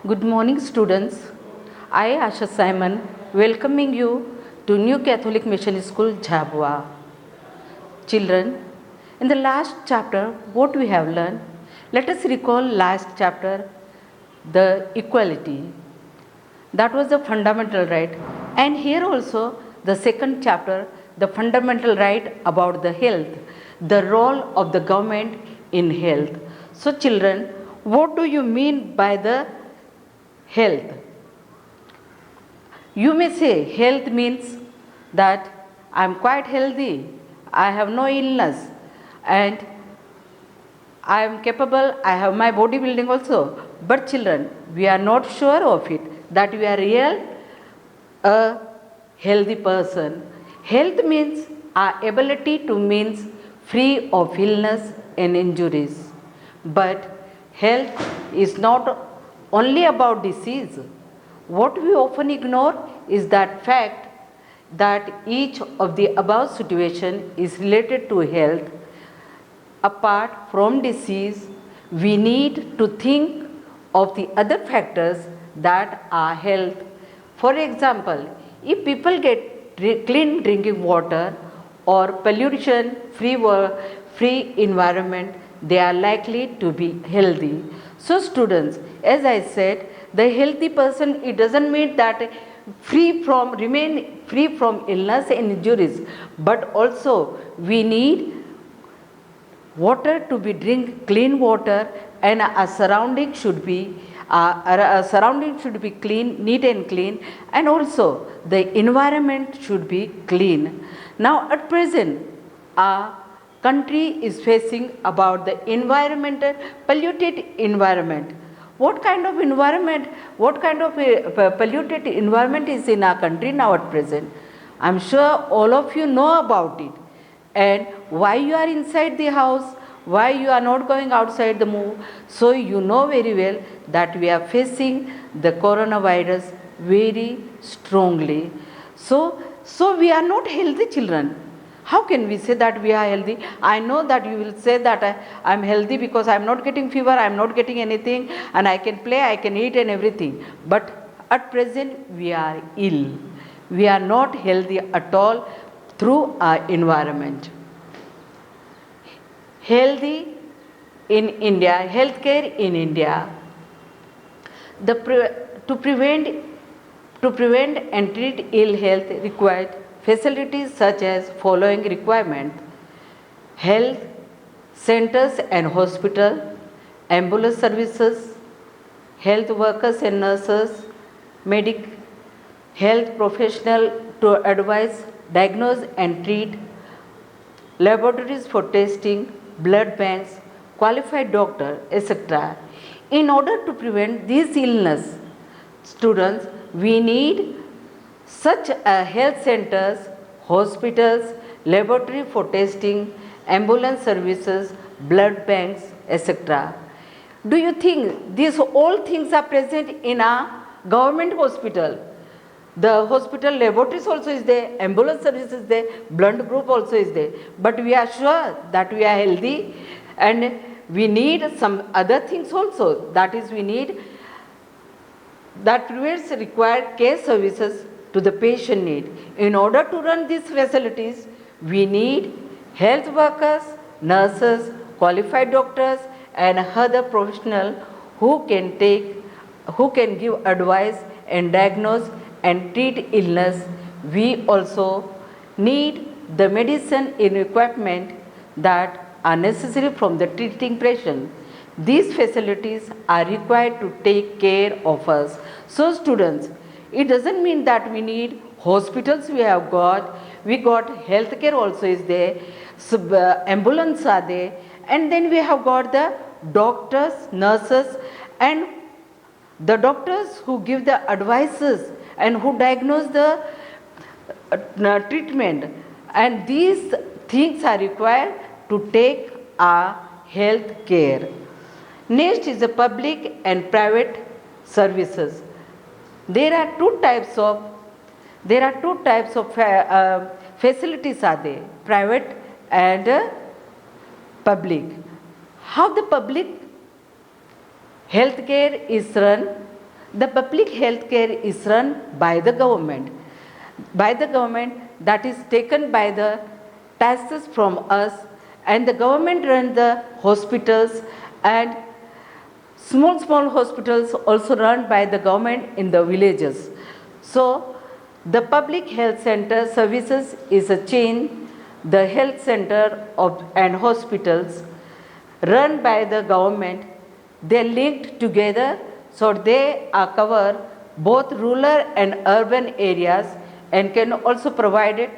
Good morning, students. I, Asha Simon, welcoming you to New Catholic Mission School, Jhabua. Children, in the last chapter, what we have learned, let us recall last chapter, the equality. That was the fundamental right. And here also, the second chapter, the fundamental right about the health, the role of the government in health. So, children, what do you mean by the health? You may say health means that I am quite healthy, I have no illness, and I am capable, I have my bodybuilding also. But children, we are not sure of it that we are real a healthy person. Health means our ability to means free of illness and injuries. But health is not only about disease. What we often ignore is that fact that each of the above situation is related to health. Apart from disease, we need to think of the other factors that are health. For example, if people get clean drinking water or pollution free environment, they are likely to be healthy. So students, as I said, the healthy person, it doesn't mean that remain free from illness and injuries, but also we need water to be drink clean water, and our surrounding should be clean, neat and clean, and also the environment should be clean. Now at present, our country is facing about the environmental polluted environment. What kind of environment, what kind of polluted environment is in our country now at present? I'm sure all of you know about it. And why you are inside the house, why you are not going outside the move. So you know very well that we are facing the coronavirus very strongly. So we are not healthy children. How can we say that we are healthy? I know that you will say that I am healthy because I am not getting fever, I am not getting anything, and I can play, I can eat and everything. But at present we are ill. We are not healthy at all through our environment. Healthy in India, healthcare in India. To prevent and treat ill health required facilities such as following requirement: health centers and hospital, ambulance services, health workers and nurses, medic health professional to advise, diagnose and treat, laboratories for testing, blood banks, qualified doctor, etc. In order to prevent these illness, students, we need such health centers, hospitals, laboratory for testing, ambulance services, blood banks, etc. Do you think these all things are present in a government hospital? The hospital laboratories also is there, ambulance service is there, blood group also is there. But we are sure that we are healthy, and we need some other things also. That is, we need that prevents required care services to the patient need. In order to run these facilities, we need health workers, nurses, qualified doctors, and other professionals who can give advice and diagnose and treat illness. We also need the medicine and equipment that are necessary from the treating patient. These facilities are required to take care of us. So students, it doesn't mean that we need hospitals we got healthcare also is there, ambulance are there, and then we have got the doctors, nurses, and the doctors who give the advices and who diagnose the treatment. And these things are required to take our health care. Next is the public and private services. There are two types of facilities are there, private and public. How the public healthcare is run? The public health care is run by the government. By the government, that is taken by the taxes from us, and the government runs the hospitals, and small hospitals also run by the government in the villages. So the public health center services is a chain. The health center and hospitals run by the government, they are linked together, so they are cover both rural and urban areas and can also provide it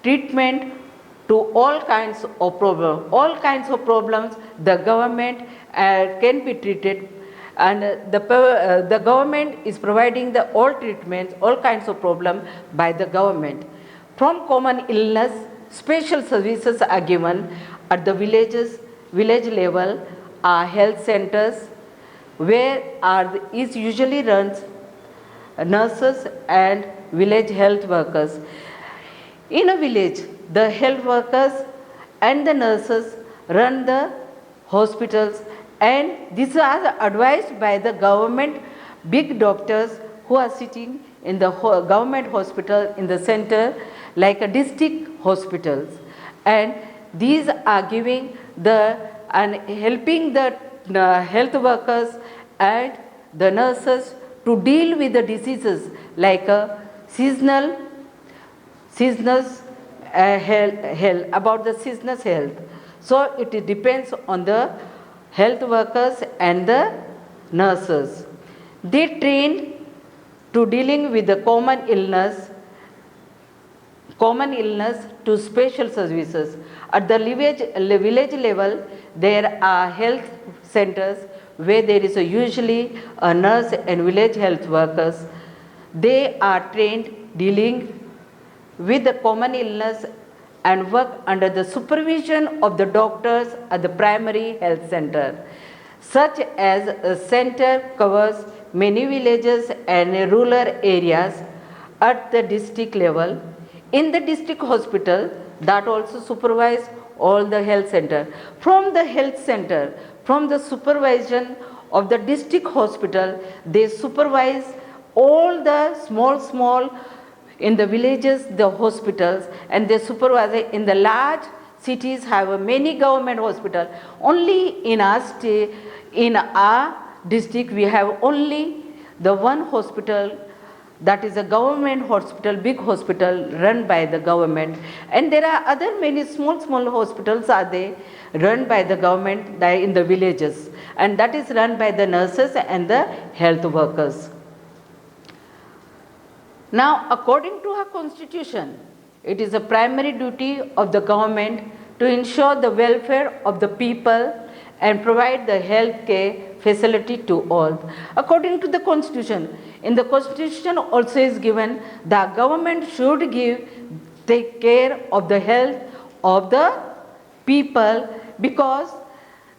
treatment to all kinds of problems. All kinds of problems the government can be treated, and the government is providing the all treatments, all kinds of problem by the government. From common illness, special services are given at the village level are health centers where is usually runs nurses and village health workers. In a village, the health workers and the nurses run the hospitals, and these are advised by the government big doctors who are sitting in the government hospital in the center like a district hospitals, and these are giving the and helping the health workers and the nurses to deal with the diseases like seasonal health, about the seasonal health. So it depends on the health workers and the nurses. They trained to dealing with the common illness to special services. At the village level, there are health centers where there is usually a nurse and village health workers. They are trained dealing with the common illness and work under the supervision of the doctors at the primary health center. Such as a center covers many villages and rural areas at the district level. In the district hospital, that also supervise all the health center. From the health center, from the supervision of the district hospital, they supervise all the small in the villages, the hospitals, and they supervise in the large cities have many government hospitals. Only in our state, in our district, we have only the one hospital, that is a government hospital, big hospital run by the government, and there are other many small hospitals are they run by the government in the villages, and that is run by the nurses and the health workers. Now, according to our constitution, it is a primary duty of the government to ensure the welfare of the people and provide the health care facility to all. According to the constitution, in the constitution also is given the government should take care of the health of the people, because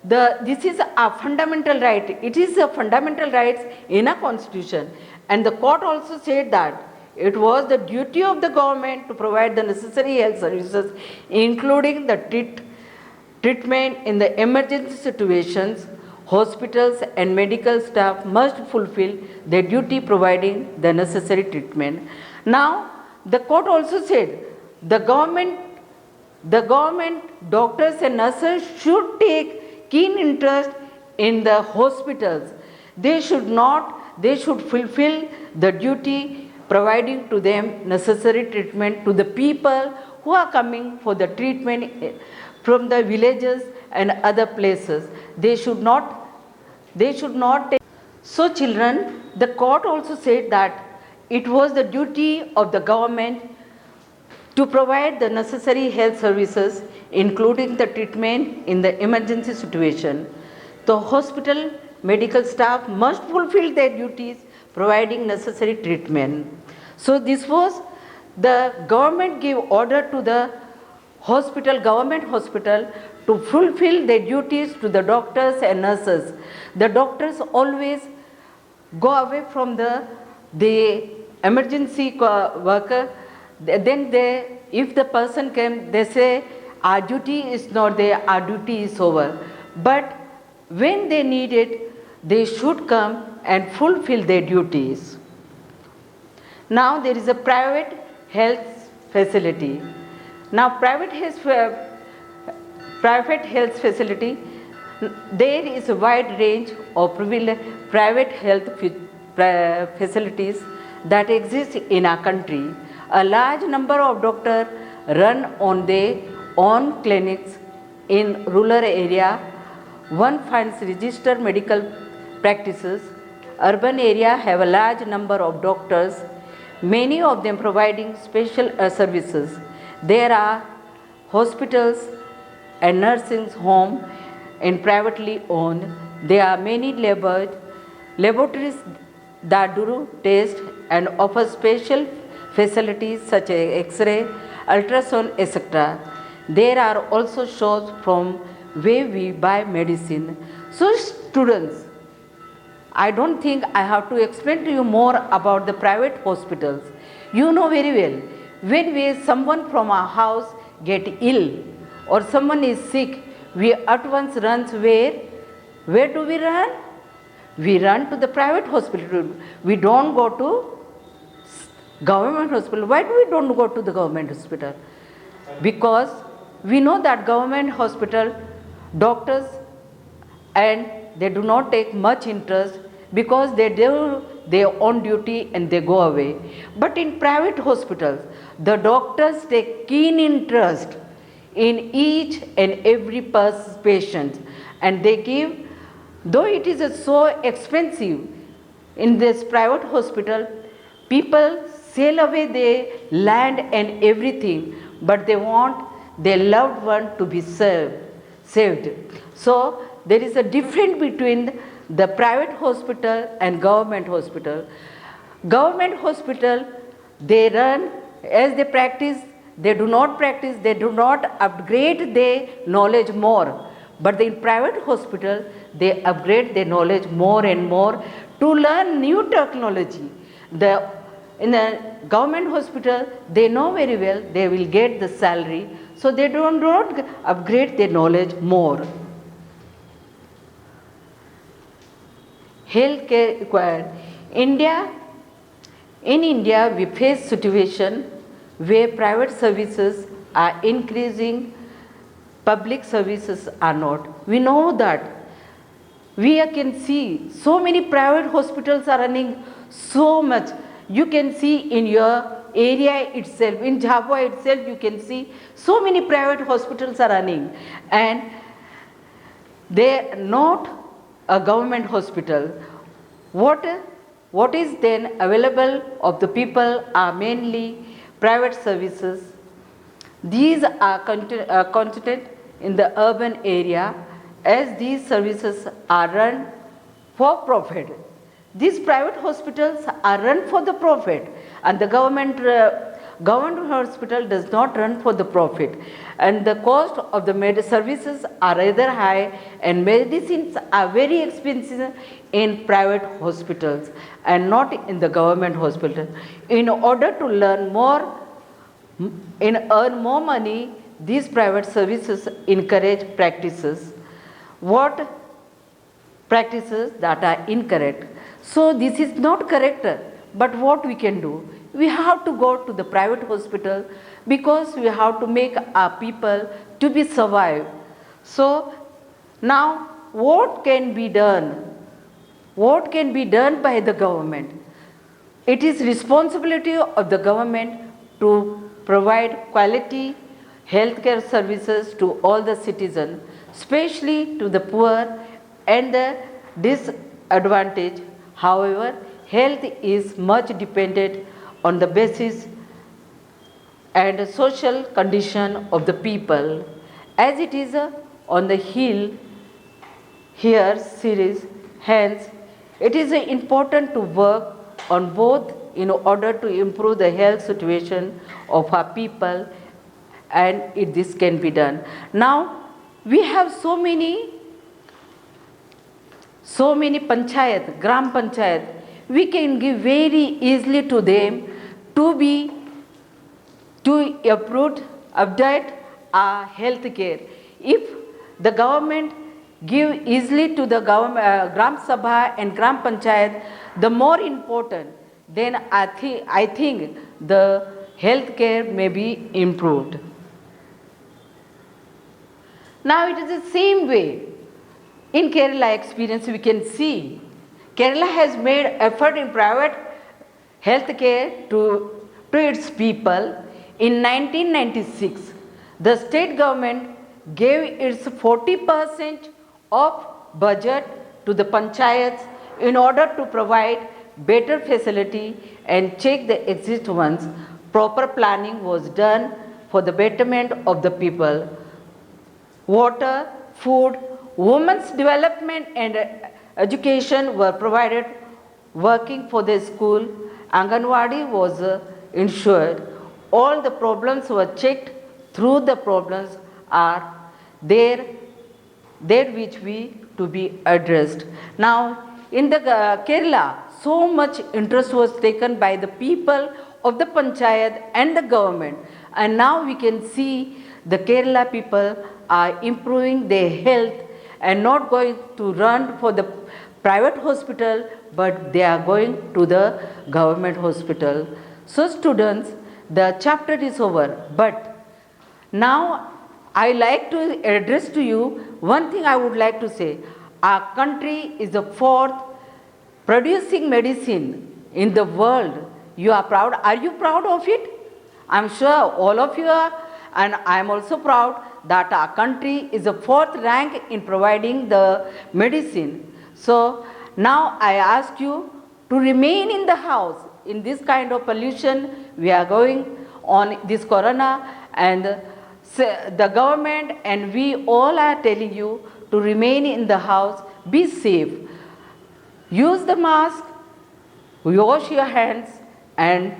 this is a fundamental right. It is a fundamental rights in a constitution, and the court also said that it was the duty of the government to provide the necessary health services, including the treatment in the emergency situations. Hospitals and medical staff must fulfill their duty providing the necessary treatment. Now, the court also said the government doctors and nurses should take keen interest in the hospitals. They should fulfill the duty providing to them necessary treatment to the people who are coming for the treatment from the villages and other places. They should not take. So children, the court also said that it was the duty of the government to provide the necessary health services, including the treatment in the emergency situation. The hospital medical staff must fulfill their duties providing necessary treatment. So this was the government gave order to the government hospital to fulfill their duties to the doctors and nurses. The doctors always go away from the emergency worker. Then if the person came, they say, our duty is not there, our duty is over. But when they need it, they should come and fulfill their duties. Now there is a private health facility. Now private health facility, there is a wide range of private health facilities that exist in our country. A large number of doctors run on their own clinics in rural area. One finds registered medical practices. Urban area have a large number of doctors, many of them providing special services. There are hospitals and nursing homes and privately owned. There are many laboratories that do tests and offer special facilities such as X-ray, ultrasound, etc. There are also shops from where we buy medicine. So students, I don't think I have to explain to you more about the private hospitals. You know very well, when someone from our house get ill or someone is sick, we at once runs where? Where do we run? We run to the private hospital. We don't go to government hospital. Why do we don't go to the government hospital? Because we know that government hospital doctors and they do not take much interest because they do their own duty and they go away. But in private hospitals, the doctors take keen interest in each and every patient, and they give, though it is so expensive in this private hospital, people sell away their land and everything, but they want their loved one to be saved. So there is a difference between the private hospital and government hospital. Government hospital, they run as they practice, they do not upgrade their knowledge more. But in private hospital, they upgrade their knowledge more and more to learn new technology. In the government hospital, they know very well they will get the salary, so they do not upgrade their knowledge more. Healthcare required. In India, we face situation where private services are increasing, public services are not. We know that. We can see so many private hospitals are running so much. You can see in your area itself, in Jhabua itself, you can see so many private hospitals are running, and they are not a government hospital. What is then available of the people are mainly private services. These are concentrated in the urban area, as these services are run for profit. These private hospitals are run for the profit, and the government hospital does not run for the profit, and the cost of the services are rather high, and medicines are very expensive in private hospitals and not in the government hospital. In order to earn more money, these private services encourage practices. What practices that are incorrect? So this is not correct, but what we can do? We have to go to the private hospital because we have to make our people to be survive. So now what can be done? What can be done by the government? It is responsibility of the government to provide quality healthcare services to all the citizens, especially to the poor and the disadvantaged. However, health is much dependent on the basis and social condition of the people, as it is on the hill here series. Hence, it is important to work on both in order to improve the health situation of our people, and this can be done. Now, we have so many panchayat, gram panchayat. We can give very easily to them to update our health care. If the government give easily to the government, Gram Sabha and Gram Panchayat, the more important, then I think the health care may be improved. Now it is the same way. In Kerala experience we can see Kerala has made effort in private health care to its people. In 1996, the state government gave its 40% of budget to the panchayats in order to provide better facility and check the existing ones. Proper planning was done for the betterment of the people. Water, food, women's development and education were provided. Working for the school, Anganwadi was ensured. All the problems were checked through the problems are there which we to be addressed. Now in the Kerala, so much interest was taken by the people of the panchayat and the government, and now we can see the Kerala people are improving their health and not going to run for the private hospital, but they are going to the government hospital. So students, the chapter is over, but now I like to address to you one thing I would like to say. Our country is the fourth producing medicine in the world. You are proud. Are you proud of it? I'm sure all of you are, and I am also proud that our country is the fourth rank in providing the medicine. So now I ask you to remain in the house. In this kind of pollution, we are going on this corona, and the government and we all are telling you to remain in the house, be safe, use the mask, wash your hands, and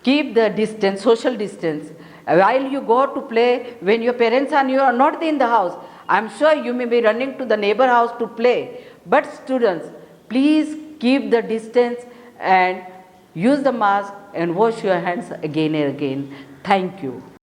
keep the distance, social distance. While you go to play, when your parents and you are not in the house, I'm sure you may be running to the neighbor house to play. But students, please keep the distance and use the mask and wash your hands again and again. Thank you.